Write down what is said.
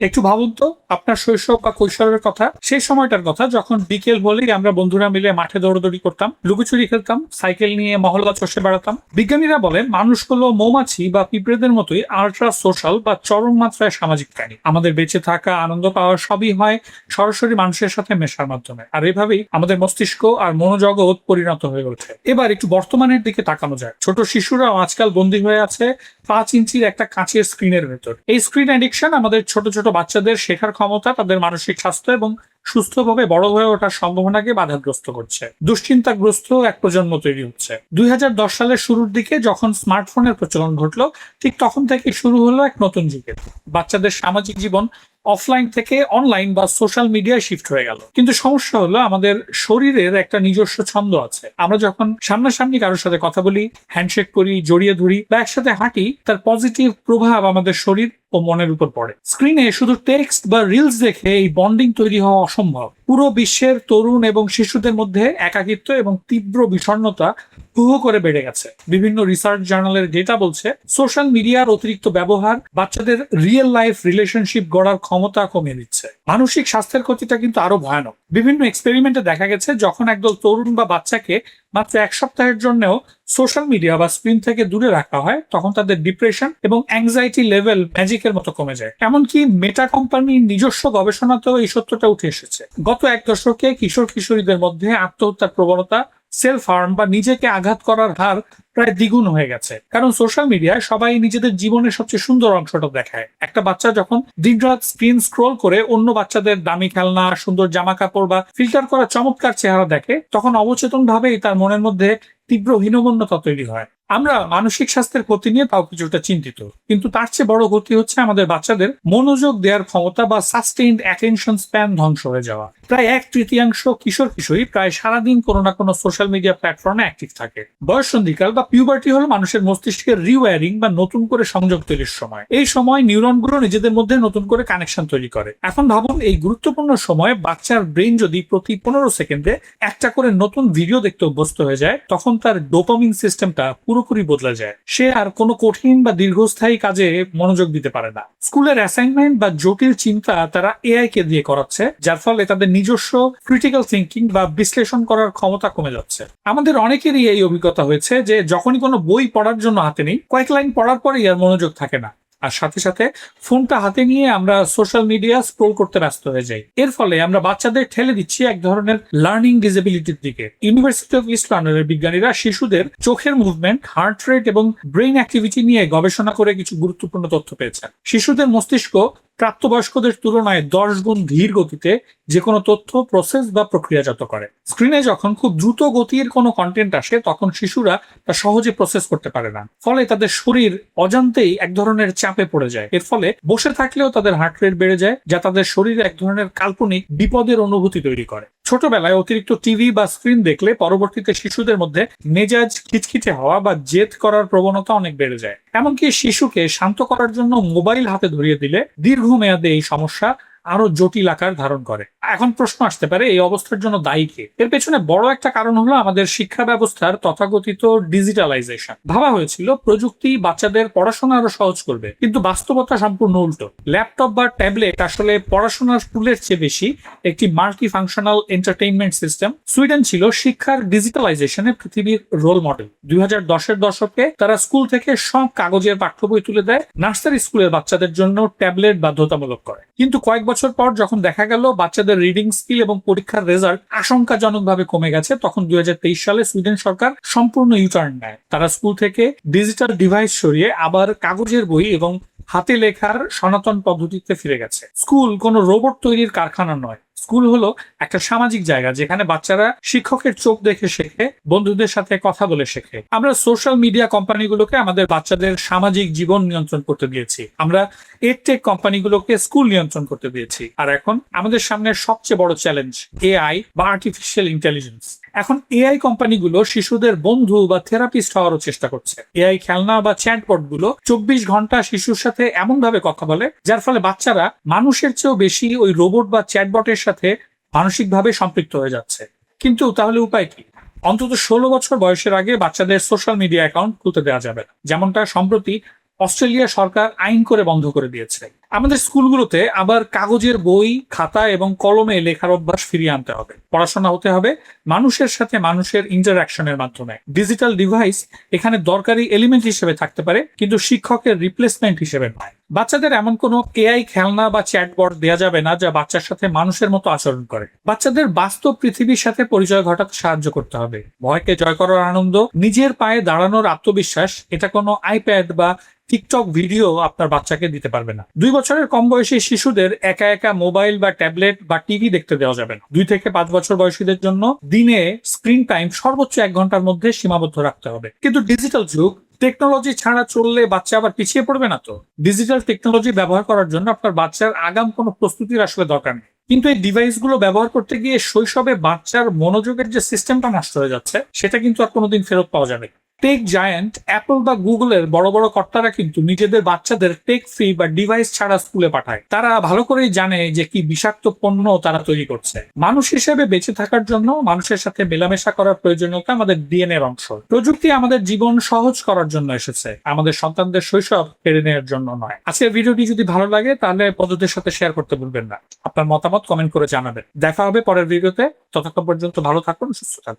একটু ভাবুন তো আপনার শৈশব বা কৈশোরের কথা, সেই সময়টার কথা যখন বিকেল হলেই আমরা বন্ধুরা মিলে মাঠে দৌড়াদৌড়ি করতাম, লুকোচুরি খেলতাম, সাইকেল নিয়ে মহল্লা চষে বেড়াতাম। বিজ্ঞানীরা বলেন মানুষ হলো মৌমাছি বা পিঁপড়েদের মতোই আল্ট্রা সোশ্যাল বা চরম মাত্রায় সামাজিক প্রাণী। আমাদের বেঁচে থাকা, আনন্দ পাওয়া সবই হয় সরাসরি মানুষের সাথে মেশার মাধ্যমে, আর এভাবেই আমাদের মস্তিষ্ক আর মনোজগৎ পরিণত হয়ে ওঠে। এবার একটু বর্তমানের দিকে তাকানো যায়। ছোট শিশুরাও আজকাল বন্দী হয়ে আছে 5 ইঞ্চির একটা কাঁচের স্ক্রিনের ভেতর। এই স্ক্রিন অ্যাডিকশন আমাদের ছোট ছোট বাচ্চাদের শেখার ক্ষমতা, তাদের মানসিক স্বাস্থ্য এবং সুস্থভাবে বড় হয়ে ওঠার সম্ভাবনাকে বাধাগ্রস্ত করছে। দুশ্চিন্তাগ্রস্ত এক প্রজন্ম তৈরি হচ্ছে। 2010 সালের শুরুর দিকে যখন স্মার্টফোনের প্রচলন ঘটলো, ঠিক তখন থেকে শুরু হলো এক নতুন যুগের। বাচ্চাদের সামাজিক জীবন অফলাইন থেকে অনলাইন বা সোশ্যাল মিডিয়ায় শিফট হয়ে গেল। কিন্তু সমস্যা হলো আমাদের শরীরের একটা নিজস্ব ছন্দ আছে। আমরা যখন সামনাসামনি কারোর সাথে কথা বলি, হ্যান্ডশেক করি, জড়িয়ে ধরি বা একসাথে হাঁটি, তার পজিটিভ প্রভাব আমাদের শরীর ও মনের উপর পড়ে। স্ক্রিনে শুধু টেক্সট বা রিলস দেখে এই বন্ডিং তৈরি হওয়া অসম্ভব। পুরো বিশ্বের তরুণ এবং শিশুদের মধ্যে একাকিত্ব এবং তীব্র বিষণ্ণতা হু হু করে বেড়ে গেছে। বিভিন্ন রিসার্চ জার্নালের ডেটা বলছে সোশ্যাল মিডিয়ার অতিরিক্ত ব্যবহার বাচ্চাদের রিয়েল লাইফ রিলেশনশিপ গড়ার ক্ষমতা কমিয়ে দিচ্ছে। মানসিক স্বাস্থ্যের ক্ষতিটা কিন্তু আরো ভয়ানক। বিভিন্ন এক্সপেরিমেন্টে দেখা গেছে যখন একদল তরুণ বা বাচ্চাকে মাত্র 1 সপ্তাহের জন্যও সোশ্যাল মিডিয়া বা স্ক্রিন থেকে দূরে রাখা হয়, তখন তাদের ডিপ্রেশন এবং অ্যাংজাইটি লেভেল ম্যাজিকের মতো কমে যায়। এমনকি মেটা কোম্পানির নিজস্ব গবেষণাতেও এই সত্যটা উঠে এসেছে। গত 1 দশকে কিশোর কিশোরীদের মধ্যে আত্মহত্যার প্রবণতা, সেলফ হার্ম বা নিজেকে আঘাত করার হার প্রায় দ্বিগুণ হয়ে গেছে। কারণ সোশ্যাল মিডিয়ায় সবাই নিজেদের জীবনের সবচেয়ে সুন্দর অংশটা দেখায়। একটা বাচ্চা যখন দিনরাত স্ক্রিন স্ক্রোল করে অন্য বাচ্চাদের দামি খেলনা, সুন্দর জামা কাপড় বা ফিল্টার করা চমৎকার চেহারা দেখে, তখন অবচেতন ভাবেই তার মনের মধ্যে তীব্র হীনমন্যতা তৈরি হয়। আমরা মানসিক স্বাস্থ্যের ক্ষতি নিয়ে তাও কিছুটা চিন্তিত, কিন্তু তার চেয়ে বড় ক্ষতি হচ্ছে আমাদের বাচ্চাদের মনোযোগ দেওয়ার ক্ষমতা বা সাস্টেইনড অ্যাটেনশন স্প্যান ধ্বংস হয়ে যাওয়া। প্রায় 1/3 কিশোর কিশোরী প্রায় সারাদিন কোনো না কোনো সোশ্যাল মিডিয়া প্ল্যাটফর্মে অ্যাক্টিভ থাকে। বয়ঃসন্ধিকাল বা পিউবার্টি হলো মানুষের মস্তিষ্কের রিওয়ারিং বা নতুন করে সংযোগ তৈরির সময়। এই সময় নিউরনগুলো নিজেদের মধ্যে নতুন করে কানেকশন তৈরি করে। এখন ভাবুন, এই গুরুত্বপূর্ণ সময়ে বাচ্চার ব্রেন যদি প্রতি 15 সেকেন্ডে একটা করে নতুন ভিডিও দেখতে অভ্যস্ত হয়ে যায়, তখন তার ডোপামিন সিস্টেমটা পুরোপুরি বদলে যায়। সে আর কোনো কঠিন বা দীর্ঘস্থায়ী কাজে মনোযোগ দিতে পারে না। স্কুলের অ্যাসাইনমেন্ট বা জটিল চিন্তা তারা এআই কে দিয়ে করাচ্ছে, যার ফলে তাদের নিজস্ব ক্রিটিক্যাল থিঙ্কিং বা বিশ্লেষণ করার ক্ষমতা কমে যাচ্ছে। আমাদের অনেকেরই এই অভিজ্ঞতা হয়েছে যে যখনই কোনো বই পড়ার জন্য হাতে নেই, কয়েক লাইন পড়ার পরেই আর মনোযোগ থাকে না, আর সাথে সাথে ফোনটা হাতে নিয়ে আমরা সোশ্যাল মিডিয়া স্ক্রোল করতে ব্যস্ত হয়ে যাই। এর ফলে আমরা বাচ্চাদের ঠেলে দিচ্ছি এক ধরনের লার্নিং ডিসেবিলিটির দিকে। ইউনিভার্সিটি অফ ইস্ট লন্ডনের বিজ্ঞানীরা শিশুদের চোখের মুভমেন্ট, হার্ট রেট এবং ব্রেইন অ্যাক্টিভিটি নিয়ে গবেষণা করে কিছু গুরুত্বপূর্ণ তথ্য পেয়েছেন। শিশুদের মস্তিষ্ক প্রাপ্তবয়স্কদের তুলনায় 10 গুণ ধীর গতিতে যে কোনো তথ্য প্রসেস বা প্রক্রিয়াজাত করে। স্ক্রিনে যখন খুব দ্রুত গতির কোনো কন্টেন্ট আসে, তখন শিশুরা তা সহজে প্রসেস করতে পারে না। ফলে তাদের শরীর অজান্তেই এক ধরনের চাপে পড়ে যায়। এর ফলে বসে থাকলেও তাদের হার্ট রেট বেড়ে যায়, যা তাদের শরীরে এক ধরনের কাল্পনিক বিপদের অনুভূতি তৈরি করে। ছোটবেলায় অতিরিক্ত টিভি বা স্ক্রিন দেখলে পরবর্তীতে শিশুদের মধ্যে মেজাজ খিটখিটে হওয়া বা জেদ করার প্রবণতা অনেক বেড়ে যায়। এমনকি শিশুকে শান্ত করার জন্য মোবাইল হাতে ধরিয়ে দিলে দীর্ঘমেয়াদে এই সমস্যা আরো জটিল আকার ধারণ করে। এখন প্রশ্ন আসতে পারে, এই অবস্থার জন্য দায়ী কে? এর পেছনে বড় একটা কারণ হলো আমাদের শিক্ষা ব্যবস্থার তথাকথিত ডিজিটালাইজেশন। ভাবা হয়েছিল প্রযুক্তি বাচ্চাদের পড়াশোনা আরো সহজ করবে, কিন্তু বাস্তবতা সম্পূর্ণ উল্টো। ল্যাপটপ বা ট্যাবলেট আসলে পড়াশোনার টুলের চেয়ে বেশি একটি multi functional entertainment system. Sweden ছিল শিক্ষার ডিজিটালাইজেশনে পৃথিবীর রোল মডেল। 2010-এর দশকে তারা স্কুল থেকে সব কাগজের পাঠ্য বই তুলে দেয়, নার্সারি স্কুলের বাচ্চাদের জন্য ট্যাবলেট বাধ্যতামূলক করে। কিন্তু কয়েক বছর পর যখন দেখা গেল বাচ্চাদের রিডিং স্কিল এবং পরীক্ষার রেজাল্ট আশঙ্কাজনকভাবে কমে গেছে, তখন 2023 সালে সুইডেন সরকার সম্পূর্ণ ইউটার্ন নেয়। তারা স্কুল থেকে ডিজিটাল ডিভাইস সরিয়ে আবার কাগজের বই এবং হাতে লেখার সনাতন পদ্ধতিতে ফিরে গেছে। স্কুল কোনো রোবট তৈরির কারখানা নয়। স্কুল হলো একটা সামাজিক জায়গা যেখানে বাচ্চারা শিক্ষকের চোখ দেখে শেখে, বন্ধুদের সাথে কথা বলে শেখে। আমরা সোশ্যাল মিডিয়া কোম্পানিগুলোকে আমাদের বাচ্চাদের সামাজিক জীবন নিয়ন্ত্রণ করতে দিয়েছি। আমরা এডটেক কোম্পানিগুলোকে স্কুল নিয়ন্ত্রণ করতে দিয়েছি। আর এখন আমাদের সামনে সবচেয়ে বড় চ্যালেঞ্জ এআই বা আর্টিফিশিয়াল ইন্টেলিজেন্স। এখন এআই কোম্পানিগুলো শিশুদের বন্ধু বা থেরাপিস্ট হওয়ারও চেষ্টা করছে। এআই খেলনা বা চ্যাটবট গুলো 24 ঘন্টা শিশুর সাথে এমন ভাবে কথা বলে, যার ফলে বাচ্চারা মানুষের চেয়েও বেশি ওই রোবট বা চ্যাটবটের সাথে মানসিকভাবে সম্পৃক্ত হয়ে যাচ্ছে। কিন্তু তাহলে উপায় কি? অন্তত 16 বছর বয়সের আগে বাচ্চাদের সোশ্যাল মিডিয়া অ্যাকাউন্ট খুলতে দেওয়া যাবে না, যেমনটা সম্প্রতি অস্ট্রেলিয়া সরকার আইন করে বন্ধ করে দিয়েছে। আমাদের স্কুলগুলোতে আবার কাগজের বই, খাতা এবং কলমে লেখার অভ্যাস ফিরিয়ে আনতে হবে। পড়াশোনা হতে হবে মানুষের সাথে মানুষের ইন্টারাকশনের মাধ্যমে। ডিজিটাল ডিভাইস এখানে দরকারি এলিমেন্ট হিসেবে থাকতে পারে, কিন্তু শিক্ষকের রিপ্লেসমেন্ট হিসেবে নয়। বাচ্চাদের এমন কোনো এআই খেলনা বা চ্যাটবট দেওয়া যাবে না যা বাচ্চার সাথে মানুষের মতো আচরণ করে। বাচ্চাদের বাস্তব পৃথিবীর সাথে পরিচয় ঘটাতে সাহায্য করতে হবে। ভয়কে জয় করার আনন্দ, নিজের পায়ে দাঁড়ানোর আত্মবিশ্বাস, এটা কোনো আইপ্যাড বা টিকটক ভিডিও আপনার বাচ্চাকে দিতে পারবে না। 2 বছরের কম বয়সী শিশুদের একা একা মোবাইল বা ট্যাবলেট বা টিভি দেখতে দেওয়া যাবে না। 2 থেকে 5 বছর বয়সীদের জন্য দিনে স্ক্রিন টাইম সর্বোচ্চ 1 ঘন্টার মধ্যে সীমাবদ্ধ রাখতে হবে। কিন্তু ডিজিটাল যুগ, টেকনোলজি ছাড়া চললে বাচ্চা আবার পিছিয়ে পড়বে না তো? ডিজিটাল টেকনোলজি ব্যবহার করার জন্য আপনার বাচ্চার আগাম কোনো প্রস্তুতির আসলে দরকার নেই। কিন্তু এই ডিভাইসগুলো ব্যবহার করতে গিয়ে শৈশবে বাচ্চার মনোযোগের যে সিস্টেমটা নষ্ট হয়ে যাচ্ছে, সেটা কিন্তু আর কোনোদিন ফেরত পাওয়া যাবে না। টেক জায়ান্ট অ্যাপল বা গুগলের বড় বড় কর্তারা কিন্তু নিজেদের বাচ্চাদের টেক ফ্রি বা ডিভাইস ছাড়া স্কুলে পাঠায়। তারা ভালো করেই জানে যে কি বিষাক্ত পণ্য তারা তৈরি করছে। মানুষ হিসেবে বেঁচে থাকার জন্য মানুষের সাথে মেলামেশা করার প্রয়োজনীয়তা আমাদের ডিএনএ এর অংশ। প্রযুক্তি আমাদের জীবন সহজ করার জন্য এসেছে, আমাদের সন্তানদের শৈশব কেড়ে নেওয়ার জন্য নয়। আজকের ভিডিওটি যদি ভালো লাগে তাহলে বন্ধুদের সাথে শেয়ার করতে ভুলবেন না। আপনার মতামত কমেন্ট করে জানাবেন। দেখা হবে পরের ভিডিওতে। ততক্ষণ পর্যন্ত ভালো থাকুন, সুস্থ থাকুন।